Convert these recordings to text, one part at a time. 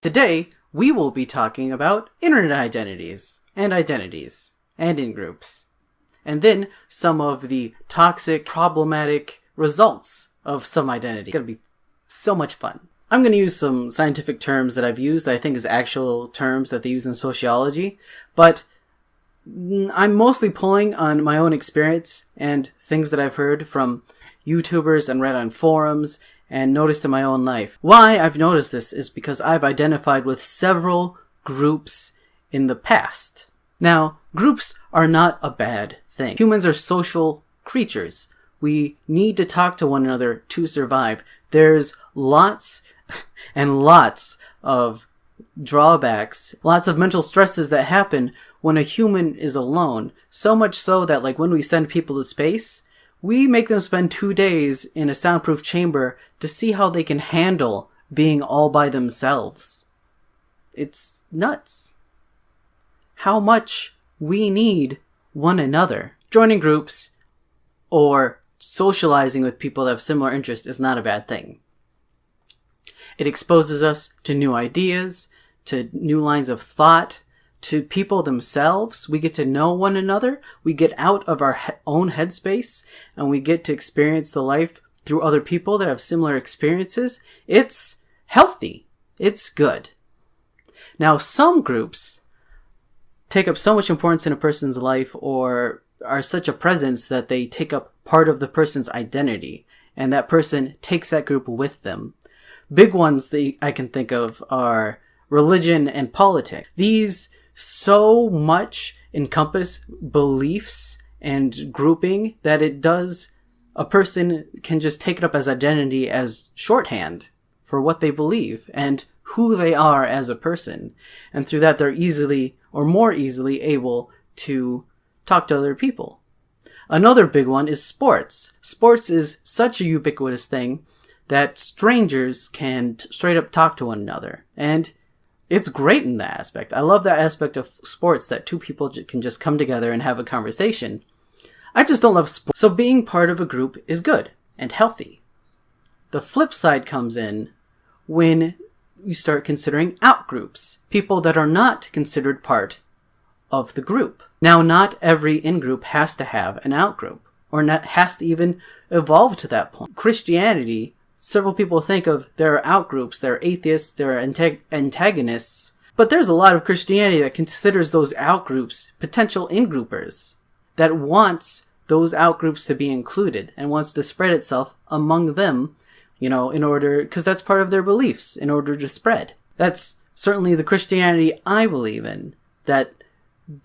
Today, we will be talking about internet identities and in-groups. And then some of the toxic, problematic results of some identity. It's going to be so much fun. I'm going to use some scientific terms that I've used that I think is actual terms that they use in sociology, but I'm mostly pulling on my own experience and things that I've heard from YouTubers and read on forums and noticed in my own life. Why I've noticed this is because I've identified with several groups in the past. Now, groups are not a bad thing. Humans are social creatures. We need to talk to one another to survive. There's lots and lots of drawbacks, lots of mental stresses that happen when a human is alone. So much so that when we send people to space, we make them spend 2 days in a soundproof chamber to see how they can handle being all by themselves. It's nuts. How much we need one another. Joining groups or socializing with people that have similar interests is not a bad thing. It exposes us to new ideas, to new lines of thought, to people themselves. We get to know one another. We get out of our own headspace and we get to experience the life through other people that have similar experiences. It's healthy. It's good. Now, some groups take up so much importance in a person's life or are such a presence that they take up part of the person's identity, and that person takes that group with them. Big ones that I can think of are religion and politics. These so much encompass beliefs and grouping that a person can just take it up as identity as shorthand for what they believe and who they are as a person. And through that, they're easily or more easily able to talk to other people. Another big one is sports. Sports is such a ubiquitous thing that strangers can straight up talk to one another. And it's great in that aspect. I love that aspect of sports, that two people can just come together and have a conversation. I just don't love sports. So being part of a group is good and healthy. The flip side comes in when you start considering outgroups. People that are not considered part of the group. Now, not every in-group has to have an outgroup, or not has to even evolve to that point. Christianity, several people think of there are outgroups, there are atheists, there are antagonists, but there's a lot of Christianity that considers those outgroups potential in-groupers, that wants those outgroups to be included and wants to spread itself among them, in order, because that's part of their beliefs, in order to spread. That's certainly the Christianity I believe in, that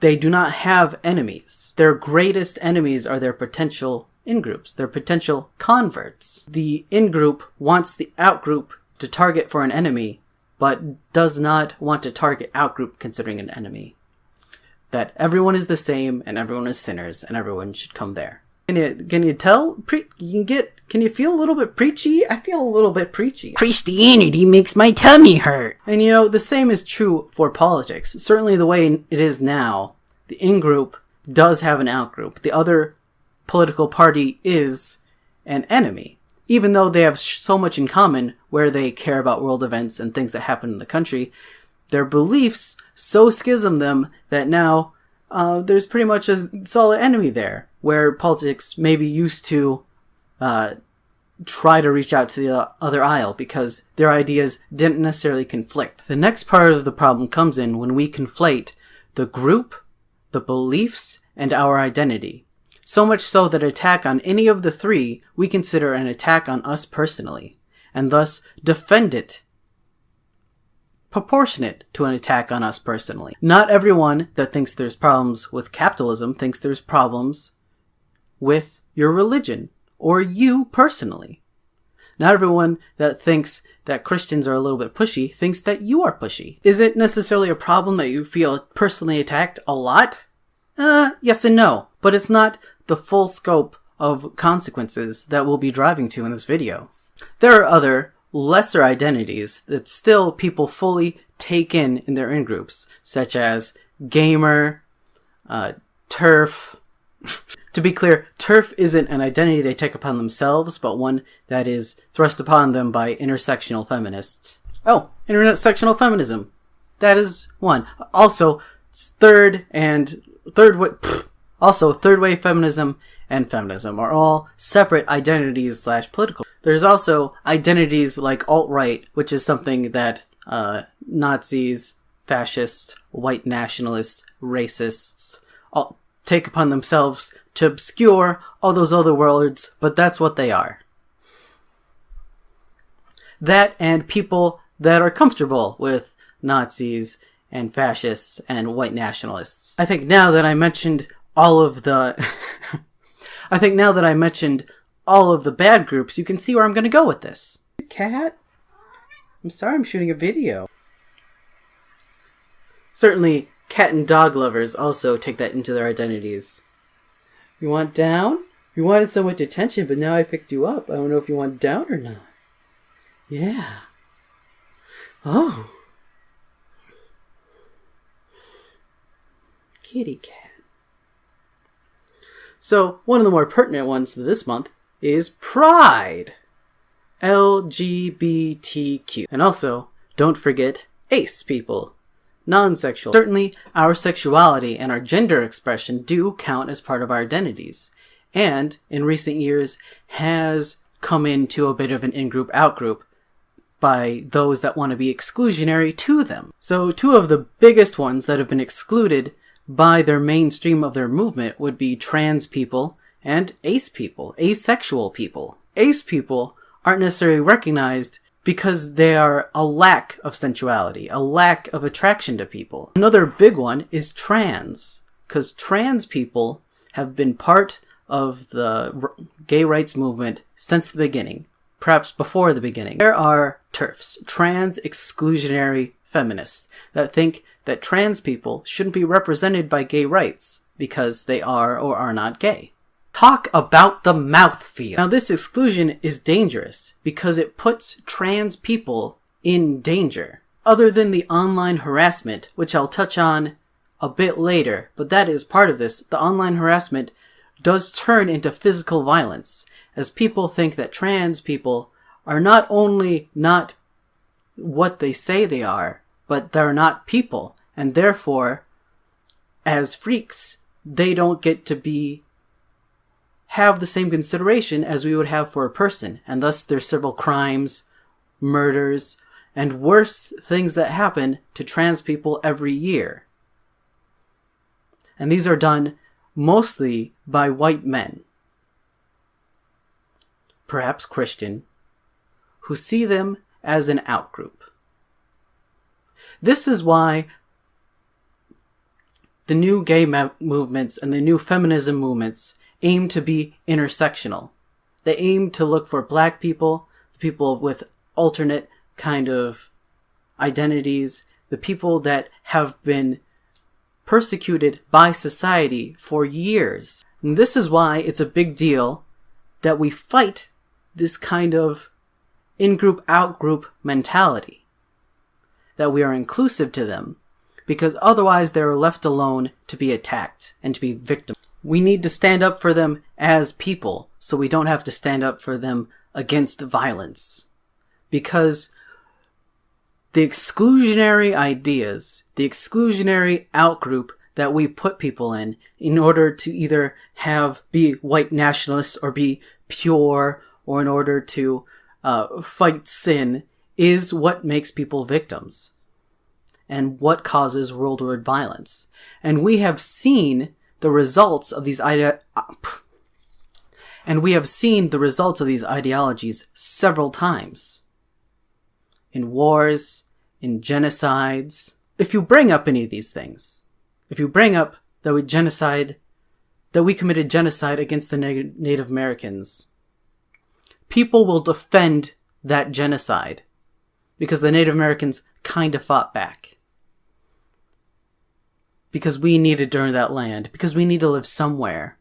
they do not have enemies. Their greatest enemies are their potential in-groups, their potential converts. The in-group wants the out-group to target for an enemy, but does not want to target out-group considering an enemy. That everyone is the same, and everyone is sinners, and everyone should come there. Can you tell? Can you feel a little bit preachy? I feel a little bit preachy. Christianity makes my tummy hurt. And the same is true for politics. Certainly the way it is now, the in-group does have an out-group. The other political party is an enemy. Even though they have so much in common where they care about world events and things that happen in the country, their beliefs so schism them that now there's pretty much a solid enemy there, where politics maybe used to try to reach out to the other aisle because their ideas didn't necessarily conflict. The next part of the problem comes in when we conflate the group, the beliefs, and our identity. So much so that attack on any of the three we consider an attack on us personally, and thus defend it proportionate to an attack on us personally. Not everyone that thinks there's problems with capitalism thinks there's problems with your religion or you personally. Not everyone that thinks that Christians are a little bit pushy thinks that you are pushy. Is it necessarily a problem that you feel personally attacked a lot? Yes and no, but it's not the full scope of consequences that we'll be driving to in this video. There are other lesser identities that still people fully take in their in-groups, such as gamer, TERF. To be clear, TERF isn't an identity they take upon themselves, but one that is thrust upon them by intersectional feminists. Oh, intersectional feminism. That is one. Also, third wave feminism and feminism are all separate identities / political. There's also identities like alt-right, which is something that Nazis, fascists, white nationalists, racists all take upon themselves to obscure all those other words, but that's what they are. That and people that are comfortable with Nazis and fascists and white nationalists. I think now that I mentioned all of the bad groups, you can see where I'm going to go with this. Cat? I'm sorry, I'm shooting a video. Certainly, cat and dog lovers also take that into their identities. You want down? You wanted so much attention, but now I picked you up. I don't know if you want down or not. Yeah. Oh. Kitty cat. So, one of the more pertinent ones this month is Pride. LGBTQ. And also, don't forget ace people. Non-sexual. Certainly, our sexuality and our gender expression do count as part of our identities. And, in recent years, has come into a bit of an in-group, out-group by those that want to be exclusionary to them. So, two of the biggest ones that have been excluded by their mainstream of their movement would be trans people and ace people, asexual people. Ace people aren't necessarily recognized because they are a lack of sensuality, a lack of attraction to people. Another big one is trans, because trans people have been part of the gay rights movement since the beginning, perhaps before the beginning. There are TERFs, trans exclusionary feminists, that think that trans people shouldn't be represented by gay rights because they are or are not gay. Talk about the mouthfeel. Now, this exclusion is dangerous because it puts trans people in danger. Other than the online harassment, which I'll touch on a bit later, but that is part of this, the online harassment does turn into physical violence, as people think that trans people are not only not what they say they are, but they're not people, and therefore, as freaks, they don't get to have the same consideration as we would have for a person, and thus there's several crimes, murders, and worse things that happen to trans people every year. And these are done mostly by white men, perhaps Christian, who see them as an outgroup. This is why the new gay movements and the new feminism movements aim to be intersectional. They aim to look for black people, the people with alternate kind of identities, the people that have been persecuted by society for years. And this is why it's a big deal that we fight this kind of in-group, out-group mentality. That we are inclusive to them, because otherwise they're left alone to be attacked and to be victims. We need to stand up for them as people, so we don't have to stand up for them against violence. Because the exclusionary ideas, the exclusionary outgroup that we put people in order to either be white nationalists or be pure, or in order to fight sin, is what makes people victims and what causes worldwide violence. And we have seen the results of these ideologies several times. In wars, in genocides. If you bring up any of these things, if you bring up that we committed genocide against the Native Americans, people will defend that genocide because the Native Americans kind of fought back. Because we needed to earn that land, because we need to live somewhere.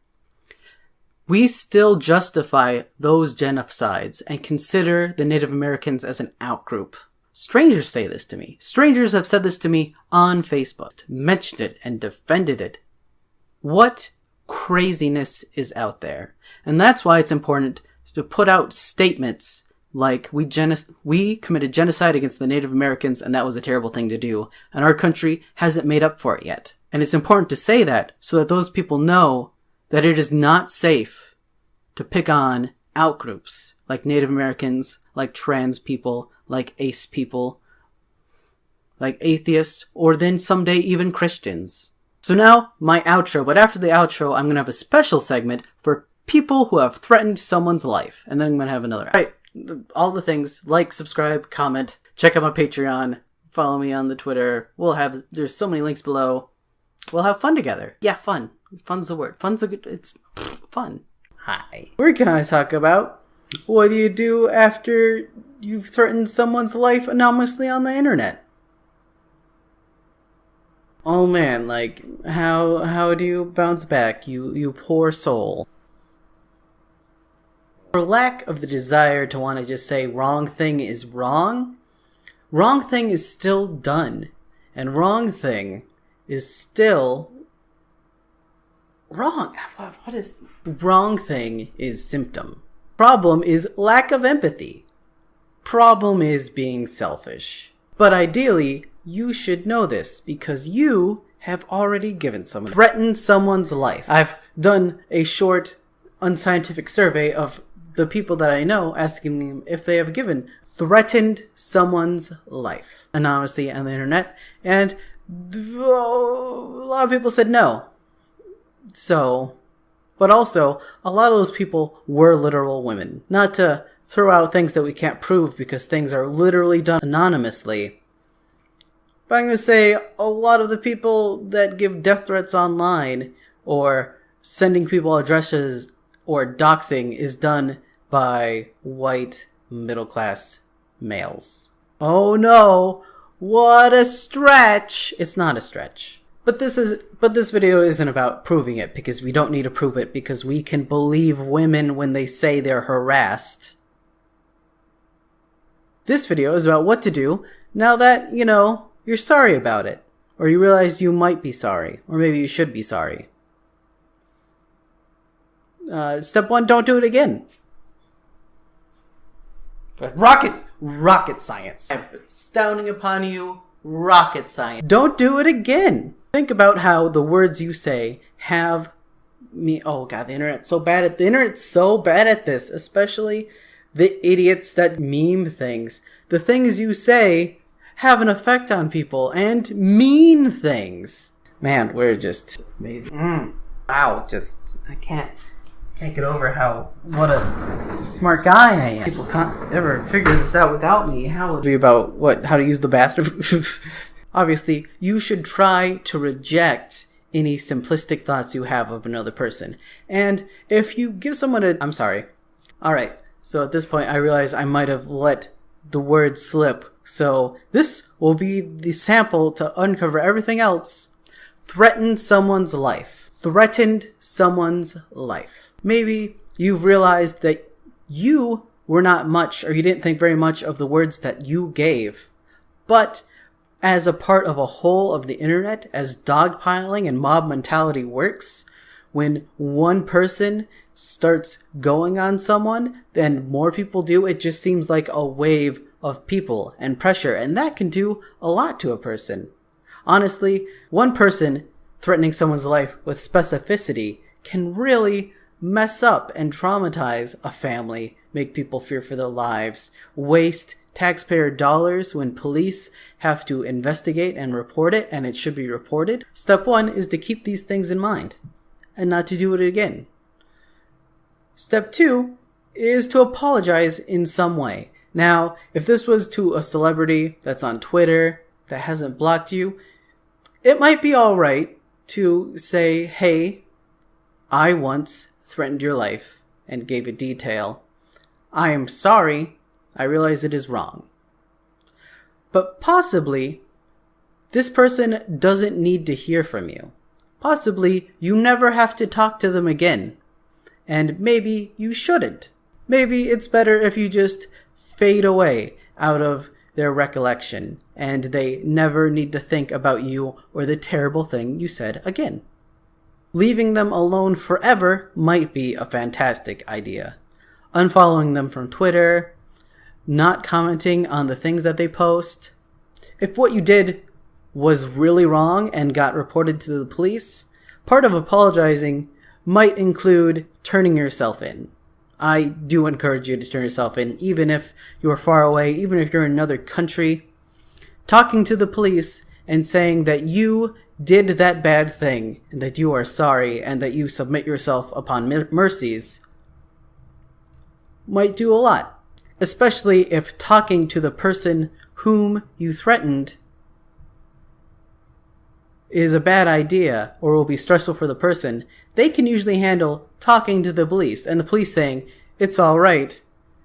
We still justify those genocides and consider the Native Americans as an outgroup. Strangers say this to me. Strangers have said this to me on Facebook, mentioned it and defended it. What craziness is out there? And that's why it's important to put out statements like we committed genocide against the Native Americans, and that was a terrible thing to do, and our country hasn't made up for it yet. And it's important to say that so that those people know that it is not safe to pick on outgroups like Native Americans, like trans people, like ace people, like atheists, or then someday even Christians. So now, my outro, but after the outro, I'm going to have a special segment for people who have threatened someone's life, and then I'm going to have another. Alright, all the things, like, subscribe, comment, check out my Patreon, follow me on the Twitter, there's so many links below. We'll have fun together. Yeah, fun. Fun's the word. It's fun. Hi. We're gonna talk about what do you do after you've threatened someone's life anonymously on the internet. Oh man, like, how do you bounce back, you poor soul? For lack of the desire to want to just say wrong thing is wrong is still done. And wrong thing is still wrong. What is wrong thing is symptom. Problem is lack of empathy. Problem is being selfish. But ideally, you should know this because you have already threatened someone's life. I've done a short, unscientific survey of the people that I know, asking them if they have threatened someone's life anonymously on the internet, and a lot of people said no. So, but also, a lot of those people were literal women. Not to throw out things that we can't prove because things are literally done anonymously, but I'm going to say a lot of the people that give death threats online or sending people addresses or doxing is done by white middle-class males. Oh no, what a stretch! It's not a stretch. But this video isn't about proving it, because we don't need to prove it, because we can believe women when they say they're harassed. This video is about what to do now that, you're sorry about it, or you realize you might be sorry, or maybe you should be sorry. Step 1, don't do it again. Rocket science. I'm astounding upon you, rocket science. Don't do it again. Think about how the words you say have me. Oh god, the internet's so bad at this, especially the idiots that meme things. The things you say have an effect on people and mean things. Man, we're just amazing. Wow, I can't get over what a smart guy I am. People can't ever figure this out without me. How would it be about how to use the bathroom? Obviously, you should try to reject any simplistic thoughts you have of another person. And if you give someone I'm sorry. Alright, so at this point I realize I might have let the word slip. So this will be the sample to uncover everything else. Threatened someone's life. Threatened someone's life. Maybe you've realized that you were not much, or you didn't think very much of the words that you gave. But as a part of a whole of the internet, as dogpiling and mob mentality works, when one person starts going on someone, then more people do. It just seems like a wave of people and pressure, and that can do a lot to a person. Honestly, one person threatening someone's life with specificity can really mess up and traumatize a family, make people fear for their lives, waste taxpayer dollars when police have to investigate and report it, and it should be reported. Step 1 is to keep these things in mind and not to do it again. Step 2 is to apologize in some way. Now, if this was to a celebrity that's on Twitter that hasn't blocked you, it might be alright to say, hey, I once threatened your life and gave a detail. I am sorry. I realize it is wrong. But possibly, this person doesn't need to hear from you. Possibly, you never have to talk to them again. And maybe you shouldn't. Maybe it's better if you just fade away out of their recollection and they never need to think about you or the terrible thing you said again. Leaving them alone forever might be a fantastic idea. Unfollowing them from Twitter, not commenting on the things that they post. If what you did was really wrong and got reported to the police, part of apologizing might include turning yourself in. I do encourage you to turn yourself in, even if you're far away, even if you're in another country. Talking to the police and saying that you did that bad thing, and that you are sorry, and that you submit yourself upon mercies might do a lot. Especially if talking to the person whom you threatened is a bad idea or will be stressful for the person. They can usually handle talking to the police and the police saying, it's all right,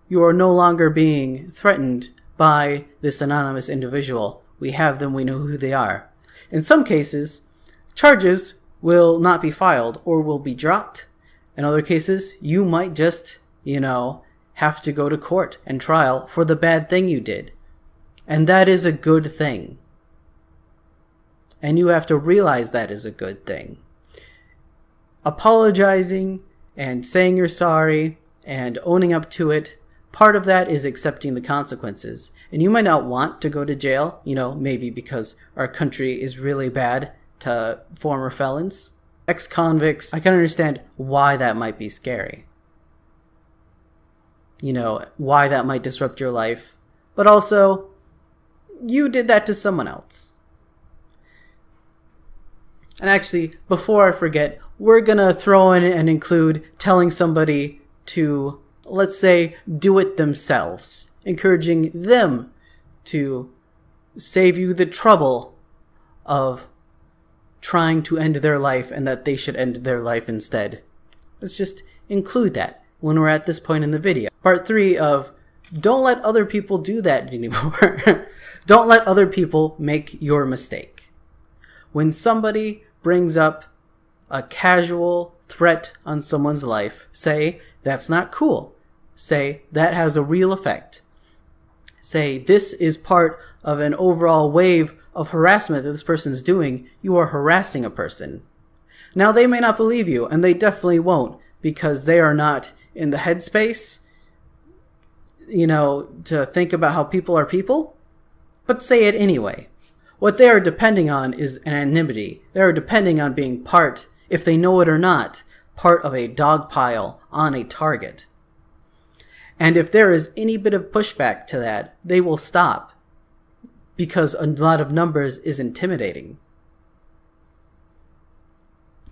you are no longer being threatened by this anonymous individual. We have them, we know who they are. In some cases, charges will not be filed or will be dropped. In other cases, you might just, have to go to court and trial for the bad thing you did. And that is a good thing. And you have to realize that is a good thing. Apologizing and saying you're sorry and owning up to it, part of that is accepting the consequences. And you might not want to go to jail, maybe because our country is really bad to former felons, ex-convicts. I can understand why that might be scary. Why that might disrupt your life. But also, you did that to someone else. And actually, before I forget, we're gonna throw in and include telling somebody to, let's say, do it themselves. Encouraging them to save you the trouble of trying to end their life and that they should end their life instead. Let's just include that when we're at this point in the video. Part 3 of don't let other people do that anymore. Don't let other people make your mistake. When somebody brings up a casual threat on someone's life, say, that's not cool. Say, that has a real effect. Say, this is part of an overall wave of harassment that this person's doing. You are harassing a person. Now, they may not believe you, and they definitely won't, because they are not in the headspace, to think about how people are people, but say it anyway. What they are depending on is anonymity. They are depending on being part, if they know it or not, part of a dog pile on a target. And if there is any bit of pushback to that, they will stop, because a lot of numbers is intimidating.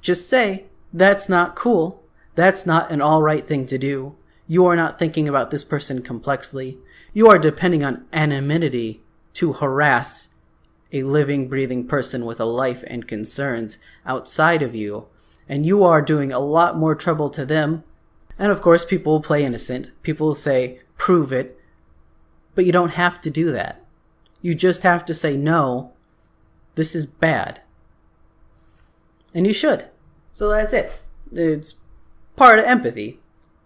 Just say, that's not cool. That's not an alright thing to do. You are not thinking about this person complexly. You are depending on anonymity to harass a living, breathing person with a life and concerns outside of you. And you are doing a lot more trouble to them. And of course, people will play innocent. People will say, prove it. But you don't have to do that. You just have to say, no, this is bad. And you should. So that's it. It's part of empathy.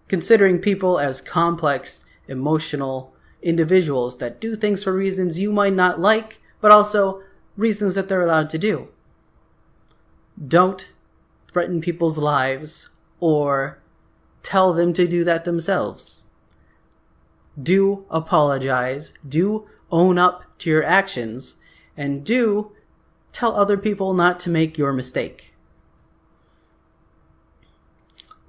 Considering people as complex, emotional individuals that do things for reasons you might not like, but also reasons that they're allowed to do. Don't threaten people's lives or tell them to do that themselves. Do apologize, do own up to your actions, and do tell other people not to make your mistake.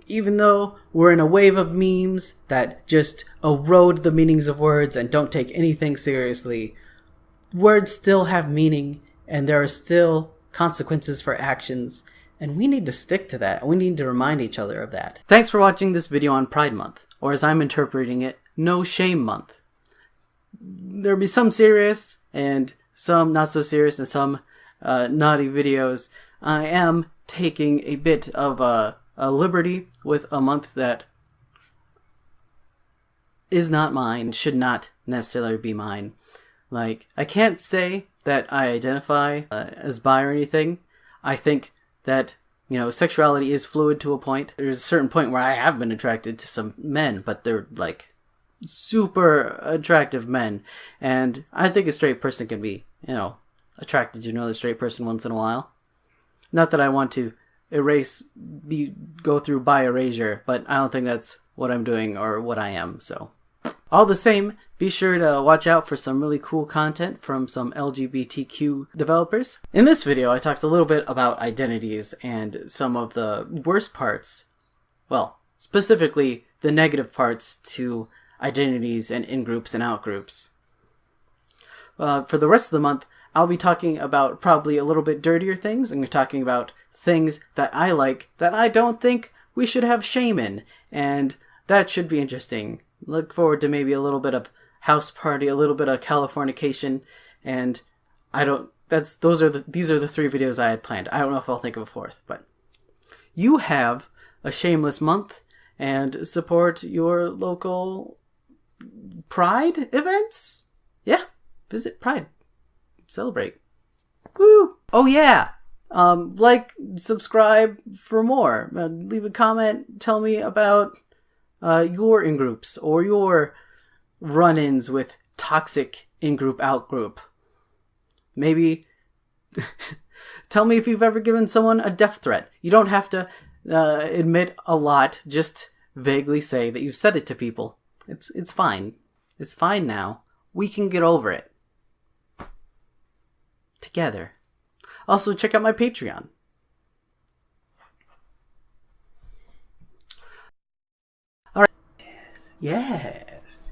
Even though we're in a wave of memes that just erode the meanings of words and don't take anything seriously, words still have meaning and there are still consequences for actions, and we need to stick to that. We need to remind each other of that. Thanks for watching this video on Pride Month, or as I'm interpreting it, No Shame Month. There'll be some serious and some not so serious and some naughty videos. I am taking a bit of a liberty with a month that is not mine, should not necessarily be mine. Like, I can't say that I identify as bi or anything. I think that, sexuality is fluid to a point. There's a certain point where I have been attracted to some men, but they're like super attractive men. And I think a straight person can be, attracted to another straight person once in a while. Not that I want to go through bi erasure, but I don't think that's what I'm doing or what I am, so. All the same, be sure to watch out for some really cool content from some LGBTQ developers. In this video, I talked a little bit about identities and some of the worst parts, well, specifically the negative parts to identities and in-groups and out-groups. For the rest of the month, I'll be talking about probably a little bit dirtier things, and we're talking about things that I like that I don't think we should have shame in, and that should be interesting. Look forward to maybe a little bit of house party, a little bit of Californication, and these are the 3 videos I had planned. I don't know if I'll think of a 4th, but you have a shameless month, and support your local Pride events. Yeah, visit Pride, celebrate. Woo! Oh yeah. Like, subscribe for more. Leave a comment. Tell me about your in-groups or your run-ins with toxic in-group, out-group. Maybe tell me if you've ever given someone a death threat. You don't have to admit a lot. Just vaguely say that you've said it to people. It's fine. It's fine now. We can get over it. Together. Also, check out my Patreon. Alright. Yes.